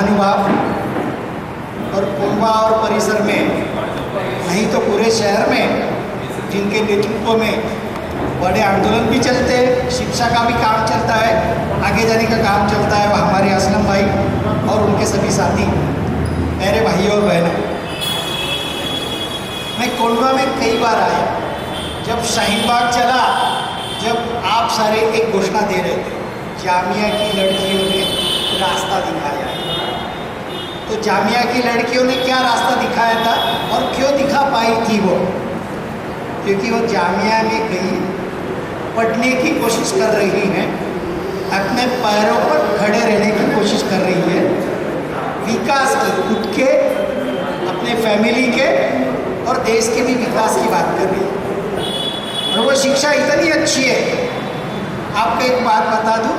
महानुभाव और कोंबा और परिसर में नहीं तो पूरे शहर में जिनके नेतृत्व में बड़े आंदोलन भी चलते हैं, शिक्षा का भी काम चलता है, आगे जाने का काम चलता है, वो हमारे असलम भाई और उनके सभी साथी, मेरे भाइयों और बहनों। मैं कोंबा में कई बार आया, जब शाहीन बाग चला, जब आप सारे एक घोषणा दे रहे थे, जामिया की लड़कियों ने रास्ता दिखाया। तो जामिया की लड़कियों ने क्या रास्ता दिखाया था और क्यों दिखा पाई थी वो? क्योंकि वो जामिया में गई, पढ़ने की कोशिश कर रही हैं, अपने पैरों पर खड़े रहने की कोशिश कर रही है, विकास की, खुद के, अपने फैमिली के और देश के भी विकास की बात कर रही है। और वो शिक्षा इतनी अच्छी है, आपको एक बात बता दूं,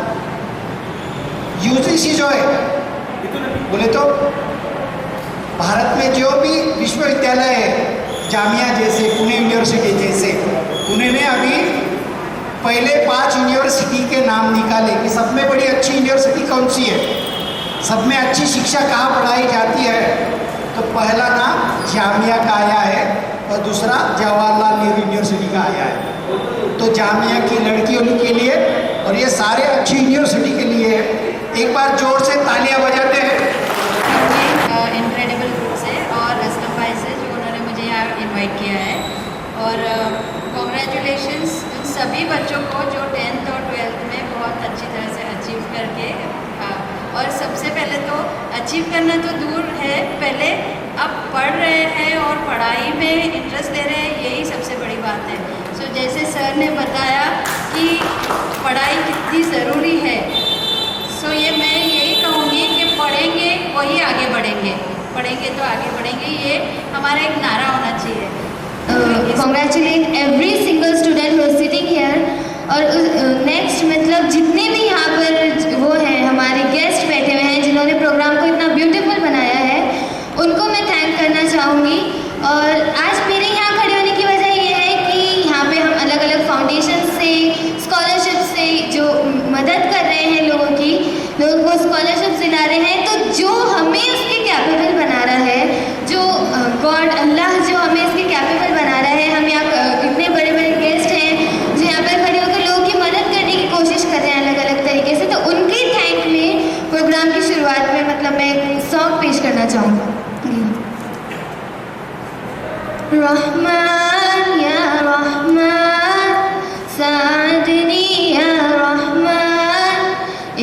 यूजीसी जो है, बोले तो भारत में जो भी विश्वविद्यालय है, जामिया जैसे, पुणे यूनिवर्सिटी जैसे, पुणे ने अभी पहले 5 यूनिवर्सिटी के नाम निकाले कि सब में बड़ी अच्छी यूनिवर्सिटी कौन सी है, सब में अच्छी शिक्षा कहाँ पढ़ाई जाती है। तो पहला नाम जामिया का आया है और दूसरा जवाहरलाल नेहरू यूनिवर्सिटी का आया है। तो जामिया की लड़कियों के लिए और ये सारे अच्छी यूनिवर्सिटी के लिए एक बार जोर से तालियां बजाते हैं। इनक्रेडिबल ग्रुप से और असलम भाई से जो उन्होंने मुझे यहाँ इनवाइट किया है, और कॉन्ग्रेचुलेशंस उन सभी बच्चों को जो 10th और 12th में बहुत अच्छी तरह से अचीव करके, और सबसे पहले तो अचीव करना तो दूर है, पहले अब पढ़ रहे हैं और पढ़ाई में इंटरेस्ट ले रहे हैं, यही सबसे बड़ी बात है। सो जैसे सर ने बताया कि पढ़ाई कितनी ज़रूरी है, सो ये मैं यही कहूँगी कि पढ़ेंगे वही आगे बढ़ेंगे, पढ़ेंगे तो आगे बढ़ेंगे, ये हमारा एक नारा होना चाहिए। Congratulate every single student who is sitting here। और नेक्स्ट मतलब जितने भी यहाँ पर वो हैं, हमारे गेस्ट बैठे हुए हैं, जिन्होंने प्रोग्राम को इतना ब्यूटीफुल बनाया है, उनको मैं थैंक करना चाहूँगी। और आज मेरे यहाँ खड़े होने की वजह ये है कि यहाँ पे हम अलग अलग फाउंडेशन से, स्कॉलरशिप से जो मदद कर रहे हैं लोगों को स्कॉलरशिप दिला रहे हैं, तो जो हमें उसके कैपेबल बना रहा है, जो गॉड अल्लाह जो हमें इसके कैपेबल बना रहा है, हम यहाँ इतने बड़े बड़े गेस्ट हैं जो यहाँ पर खड़े होकर लोगों की मदद करने की कोशिश कर रहे हैं अलग अलग तरीके से, तो उनके थैंक में प्रोग्राम की शुरुआत में मतलब मैं एक सॉन्ग पेश करना चाहूँगा। रहमान या रहमान सादनी या रहमान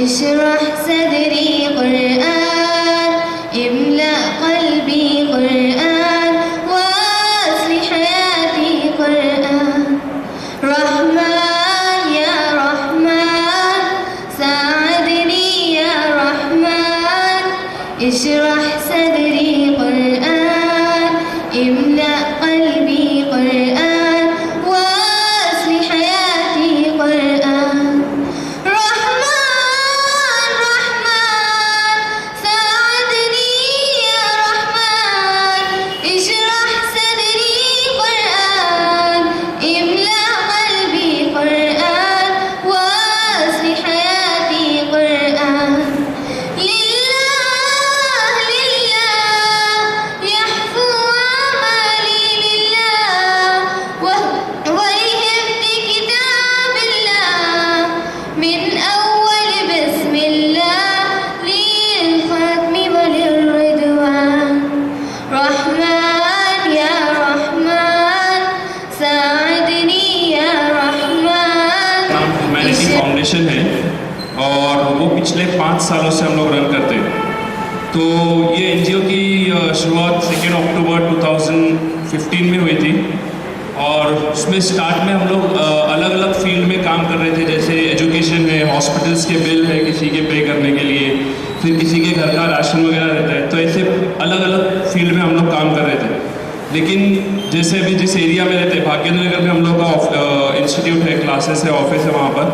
इशरह सदरी कुरआन इमला क़ल्बी कुरआन वास्लि हयाती कुरआन। रहमान या रहमान सादनी या रहमान इशरह सदरी कुरआन इमला क़ल्बी कुरआन वास्लि हयाती कुरआन। रहमान रहमान सादनी या रहमान इशरह सदरी कुरआन इमला क़ल्बी कुरआन वास्लि हयाती कुरआन। लिल्लाह लिल्लाह यहफू अमाली लिल्लाह वलिहिफ्ज़ि किताबिल्लाह मिन अव्वल बिस्मिल्लाह लिल-ख़त्मि वलिर-रिदवान। रहमान या रहमान सादनी या रहमान। ह्यूमैनिटी फाउंडेशन है और वो पिछले 5 सालों से हम लोग रन करते हैं। तो ये एनजीओ की शुरुआत 2 अक्टूबर 2015 में हुई थी, और उसमें स्टार्ट में हम लोग अलग अलग फील्ड में काम कर रहे थे, जैसे एजुकेशन है, हॉस्पिटल्स के बिल है किसी के पे करने के लिए, फिर किसी के घर का राशन वगैरह रहता है, तो ऐसे अलग अलग फील्ड में हम लोग काम कर रहे थे। लेकिन जैसे अभी जिस एरिया में रहते हैं, भाग्यनगर नगर में हम लोग का इंस्टीट्यूट है, क्लासेस है, ऑफिस है वहाँ पर,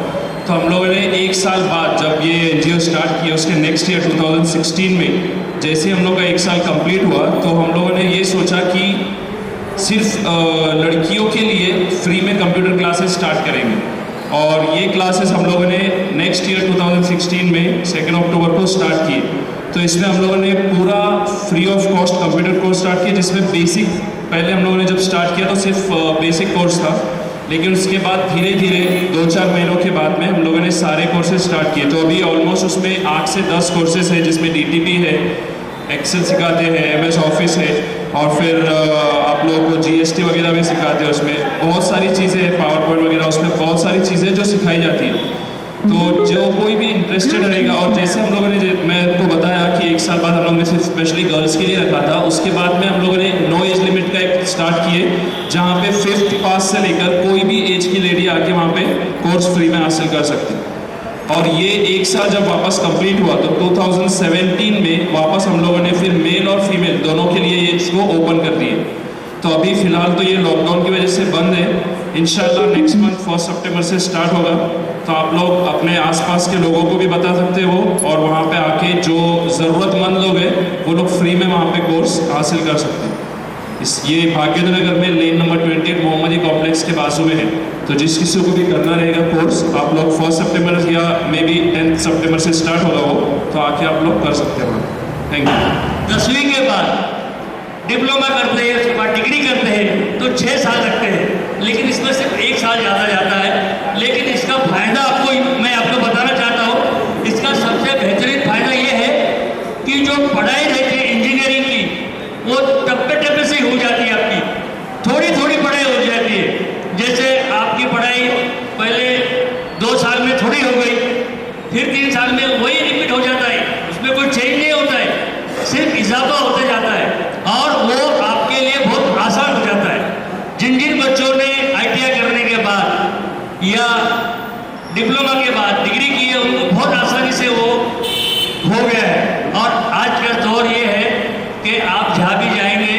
तो हम लोगों ने 1 साल बाद जब ये एनजीओ स्टार्ट किया, उसके नेक्स्ट ईयर 2016 में जैसे हम लोग का 1 साल कंप्लीट हुआ, तो हम लोगों ने ये सोचा कि सिर्फ लड़कियों के लिए फ्री में कंप्यूटर क्लासेस स्टार्ट करेंगे। और ये क्लासेस हम लोगों ने नेक्स्ट ईयर 2016 में 2 अक्टूबर को स्टार्ट किए। तो इसमें हम लोगों ने पूरा free of cost computer course start किया, जिसमें बेसिक, पहले हम लोगों ने जब स्टार्ट किया तो सिर्फ बेसिक कोर्स था, लेकिन उसके बाद धीरे धीरे 2-4 महीनों के बाद में हम लोगों ने सारे कोर्सेज स्टार्ट किए। तो अभी ऑलमोस्ट उसमें 8 से 10 कोर्सेज है, जिसमें DTP है, एक्सेल सिखाते हैं, MS ऑफिस है, और फिर आप लोगों को GST वगैरह भी सिखाते हैं। उसमें बहुत सारी चीज़ें हैं, पावर पॉइंट वगैरह, उसमें बहुत सारी चीज़ें जो सिखाई जाती है। तो जो कोई भी इंटरेस्टेड रहेगा, और जैसे हम लोगों ने, मैं आपको बताया कि 1 साल बाद हम लोगों ने सिर्फ स्पेशली गर्ल्स के लिए रखा था, उसके बाद में हम लोगों ने नो एज लिमिट का एक स्टार्ट किए, जहाँ पे 5th पास से लेकर कोई भी एज की लेडी आके वहाँ पे कोर्स फ्री में हासिल कर सकती है। और ये 1 साल जब वापस कंप्लीट हुआ तो 2017 में वापस हम लोगों ने फिर मेल और फीमेल दोनों के लिए ये इसको ओपन कर दिए। तो अभी फ़िलहाल तो ये लॉकडाउन की वजह से बंद है, इंशाल्लाह नेक्स्ट मंथ 1 सितंबर से स्टार्ट होगा। तो आप लोग अपने आसपास के लोगों को भी बता सकते हो, और वहाँ पे आके जो ज़रूरतमंद लोग हैं वो लोग फ्री में वहाँ पे कोर्स हासिल कर सकते हैं। ये भाग्यनगर नगर में लेन नंबर 28 मोहम्मदी कॉम्प्लेक्स के बाजू में है। तो जिस किसी को भी करना रहेगा कोर्स, आप लोग 1 सितंबर या मे बी 10 सितंबर से स्टार्ट होगा वो, तो आके आप लोग कर सकते हो। Thank you. 10वीं के बाद डिप्लोमा करते हैं, उसके बाद डिग्री करते हैं, तो 6 साल लगते हैं, लेकिन इसमें सिर्फ 1 साल ज़्यादा जाता है। लेकिन इसका फ़ायदा मैं आपको बताना चाहता हूँ। इसका सबसे बेहतरीन फ़ायदा ये है कि जो पढ़ाई रहती है इंजीनियरिंग की, वो टप्पे से हो जाती है, आपकी थोड़ी थोड़ी पढ़ाई हो जाती है। जैसे आपकी पढ़ाई पहले 2 साल में थोड़ी हो गई, फिर 3 साल में वही रिपीट हो जाता है, उसमें कोई चेंज नहीं होता है, सिर्फ इजाफा होते जाता है, और वो आपके लिए बहुत आसान हो जाता है। जिन जिन बच्चों ने ITI करने के बाद या डिप्लोमा के बाद डिग्री की है, उनको बहुत आसानी से वो हो गया है। और आज का दौर ये है कि आप जहाँ भी जाएंगे,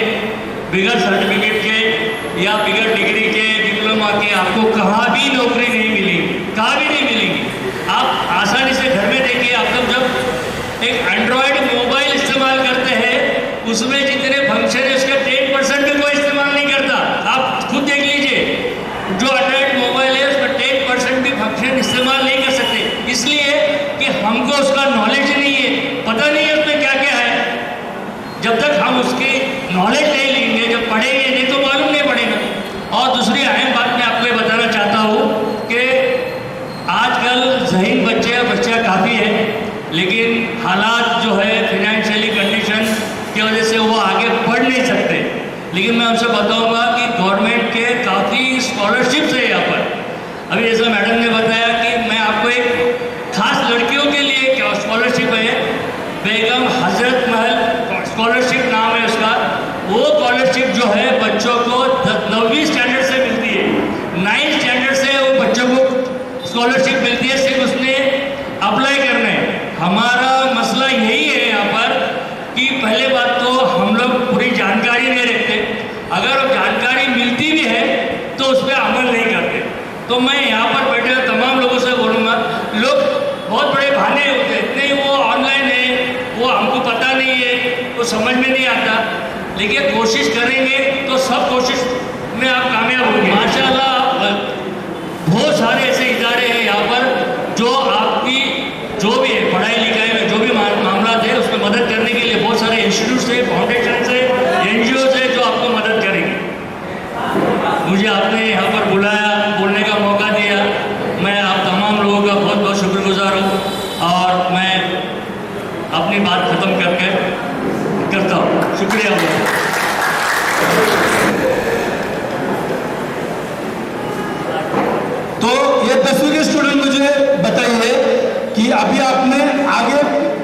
बिगड़ सर्टिफिकेट के या बिगड़ डिग्री के, डिप्लोमा के, आपको कहाँ भी नौकरी नहीं मिलेगी, कहाँ भी नहीं मिलेगी। आप आसानी से घर में देखिए, आप लोग जब एक एंड्रॉयड मोबाइल इस्तेमाल करते हैं, उसमें जितने फंक्शन है उसका 10% भी कोई इस्तेमाल नहीं करता। आप खुद देख लीजिए, जो एंड्रॉयड मोबाइल है उसमें 10% भी फंक्शन इस्तेमाल नहीं कर सकते, इसलिए कि हमको उसका नॉलेज नहीं है, पता नहीं है उसमें क्या क्या है। जब तक हम उसकी नॉलेज नहीं लेंगे, जब पढ़ेंगे नहीं तो मालूम नहीं पड़ेगा। और दूसरी अहम बात मैं आपको ये बताना चाहता हूँ कि आजकल ज़हीन बच्चियाँ काफ़ी हैं, लेकिन हालात जो है फिनेंशियली कंडीशन की वजह से वो आगे पढ़ नहीं सकते। लेकिन मैं उनसे बताऊँगा कि गवर्नमेंट के काफ़ी स्कॉलरशिप्स है यहाँ पर। अभी जैसा मैडम ने बताया कि मैं आपको एक खास लड़कियों के लिए क्या स्कॉलरशिप है, बेगम हजरत महल स्कॉलरशिप नाम है उसका। वो स्कॉलरशिप जो है बच्चों को 9वीं स्टैंडर्ड से मिलती है, 9th स्टैंडर्ड से वो बच्चों को स्कॉलरशिप मिलती है, सिर्फ उसने अप्लाई करना है। हमारा मसला यही है यहाँ पर कि पहले बात तो हम लोग पूरी जानकारी नहीं रखते, अगर वो जानकारी मिलती भी है तो उस पर अमल नहीं करते। तो मैं यहाँ पर बैठे तमाम लोगों से बोलूँगा, लोग बहुत बड़े बहाने होते हैं, नहीं वो ऑनलाइन है, वो हमको पता नहीं है, वो समझ में नहीं आता, लेकिन कोशिश करेंगे तो सब कोशिश में आप कामयाब होंगे। माशाल्लाह बहुत सारे ऐसे इदारे हैं यहाँ पर जो आपकी जो भी है पढ़ाई लिखाई में जो भी मामला है उसमें मदद करने के लिए बहुत सारे इंस्टीट्यूट्स है, फाउंडेशन है, NGOs है जो आपको मदद करेंगे। मुझे आपने यहाँ पर बुलाया, बोलने का मौका दिया, मैं आप तमाम लोगों का बहुत बहुत शुक्रगुजार हूँ और मैं अपनी बात ख़त्म करता हूँ। शुक्रिया। तो ये 10वीं के स्टूडेंट मुझे बताइए कि अभी आपने आगे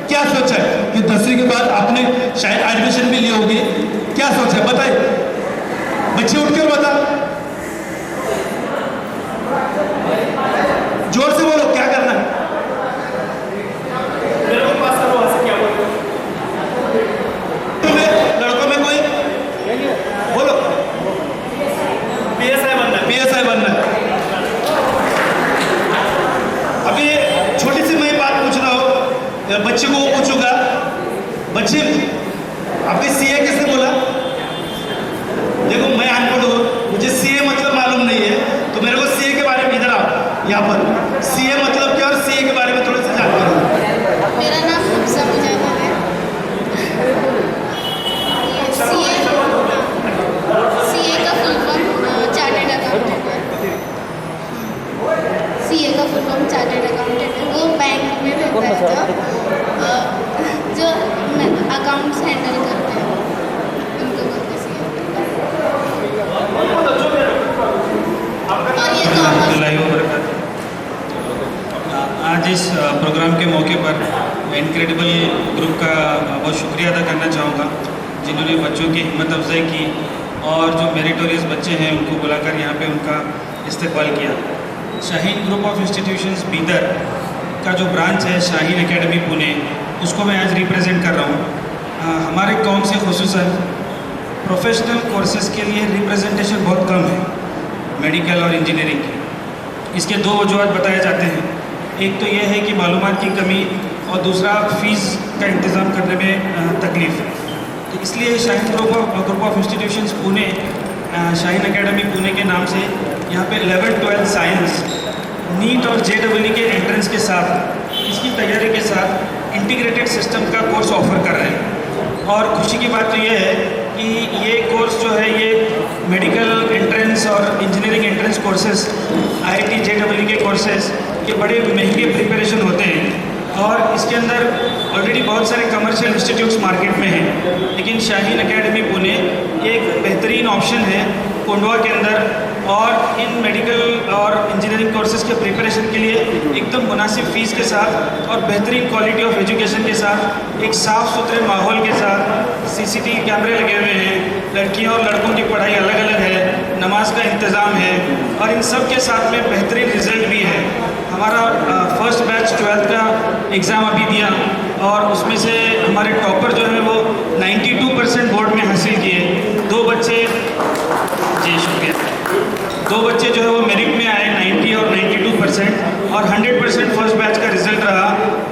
क्या सोचा है कि 10वीं के बाद आपने शायद एडमिशन भी ली होगी, क्या सोचा है बताइए, बच्चे उठकर बता, जोर से बोलो क्या करना है। लड़कों में कोई बोलो, PSI बनना है, PSI बनना है। अभी छोटी सी मैं बात पूछ रहा हूँ, बच्चे को पूछूंगा, बच्चे आपके CA किसने बोला? देखो मैं अनपढ़ हूँ, इनक्रेडिबल ग्रुप का बहुत शुक्रिया अदा करना चाहूँगा, जिन्होंने बच्चों की हिम्मत अफजाई की और जो मेरिटोरियस बच्चे हैं उनको बुलाकर यहाँ पे उनका इस्तकबाल किया। Shaheen group of institutions Bidar का जो ब्रांच है शाहीन एकेडमी पुणे, उसको मैं आज रिप्रेजेंट कर रहा हूँ। हमारे कौम से खुसूसन प्रोफेशनल कोर्सेज़ के लिए रिप्रेजेंटेशन बहुत कम है मेडिकल और इंजीनियरिंग की। इसके दो वजूहत बताए जाते हैं। एक तो यह है कि मालूमात की कमी और दूसरा फ़ीस का इंतज़ाम करने में तकलीफ़ है। तो इसलिए Shaheen group of institutions Pune, Shaheen academy Pune के नाम से यहाँ पे 11-12 साइंस, नीट और JEE के एंट्रेंस के साथ इसकी तैयारी के साथ इंटीग्रेटेड सिस्टम का कोर्स ऑफ़र कर रहे हैं। और खुशी की बात तो यह है कि ये कोर्स जो है ये मेडिकल एंट्रेंस और engineering entrance courses, IIT JEE के कोर्सेज़, ये बड़े महंगे प्रिपरेशन होते हैं और इसके अंदर ऑलरेडी बहुत सारे कमर्शियल इंस्टीट्यूट्स मार्केट में हैं, लेकिन शाहीन एकेडमी पुणे एक बेहतरीन ऑप्शन है कोंडवा के अंदर। और इन मेडिकल और इंजीनियरिंग कोर्सेज़ के प्रिपरेशन के लिए एकदम मुनासिब फ़ीस के साथ और बेहतरीन क्वालिटी ऑफ एजुकेशन के साथ, एक साफ़ सुथरे माहौल के साथ, CCTV कैमरे लगे हुए हैं, लड़कियों और लड़कों की पढ़ाई अलग अलग है, नमाज का इंतज़ाम है और इन सब के साथ में बेहतरीन रिज़ल्ट भी है। हमारा फर्स्ट बैच 12th का एग्ज़ाम अभी दिया और उसमें से हमारे टॉपर जो है वो 92% बोर्ड में हासिल किए। दो बच्चे जो है वो मेरिट में आए 90 और 92% और 100% फर्स्ट बैच का रिजल्ट रहा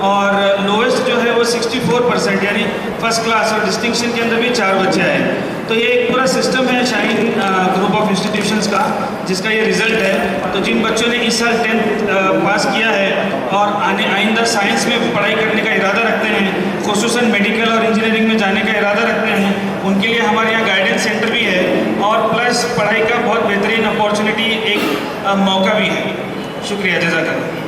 और लोवेस्ट जो है वो 64%, यानी फर्स्ट क्लास और डिस्टिंक्शन के अंदर भी 4 बच्चे आए। तो ये एक पूरा सिस्टम है शाहीन ग्रुप ऑफ इंस्टीट्यूशंस का, जिसका ये रिज़ल्ट है। तो जिन बच्चों ने इस साल 10th पास किया है और आइंदा साइंस में पढ़ाई करने का इरादा रखते हैं, खुसूसन मेडिकल और इंजीनियरिंग में जाने का इरादा रखते हैं, उनके लिए हमारे यहाँ गाइडेंस सेंटर भी है और प्लस पढ़ाई का बहुत बेहतरीन अपॉर्चुनिटी, एक मौका भी है। शुक्रिया, जज़ाकल्लाह।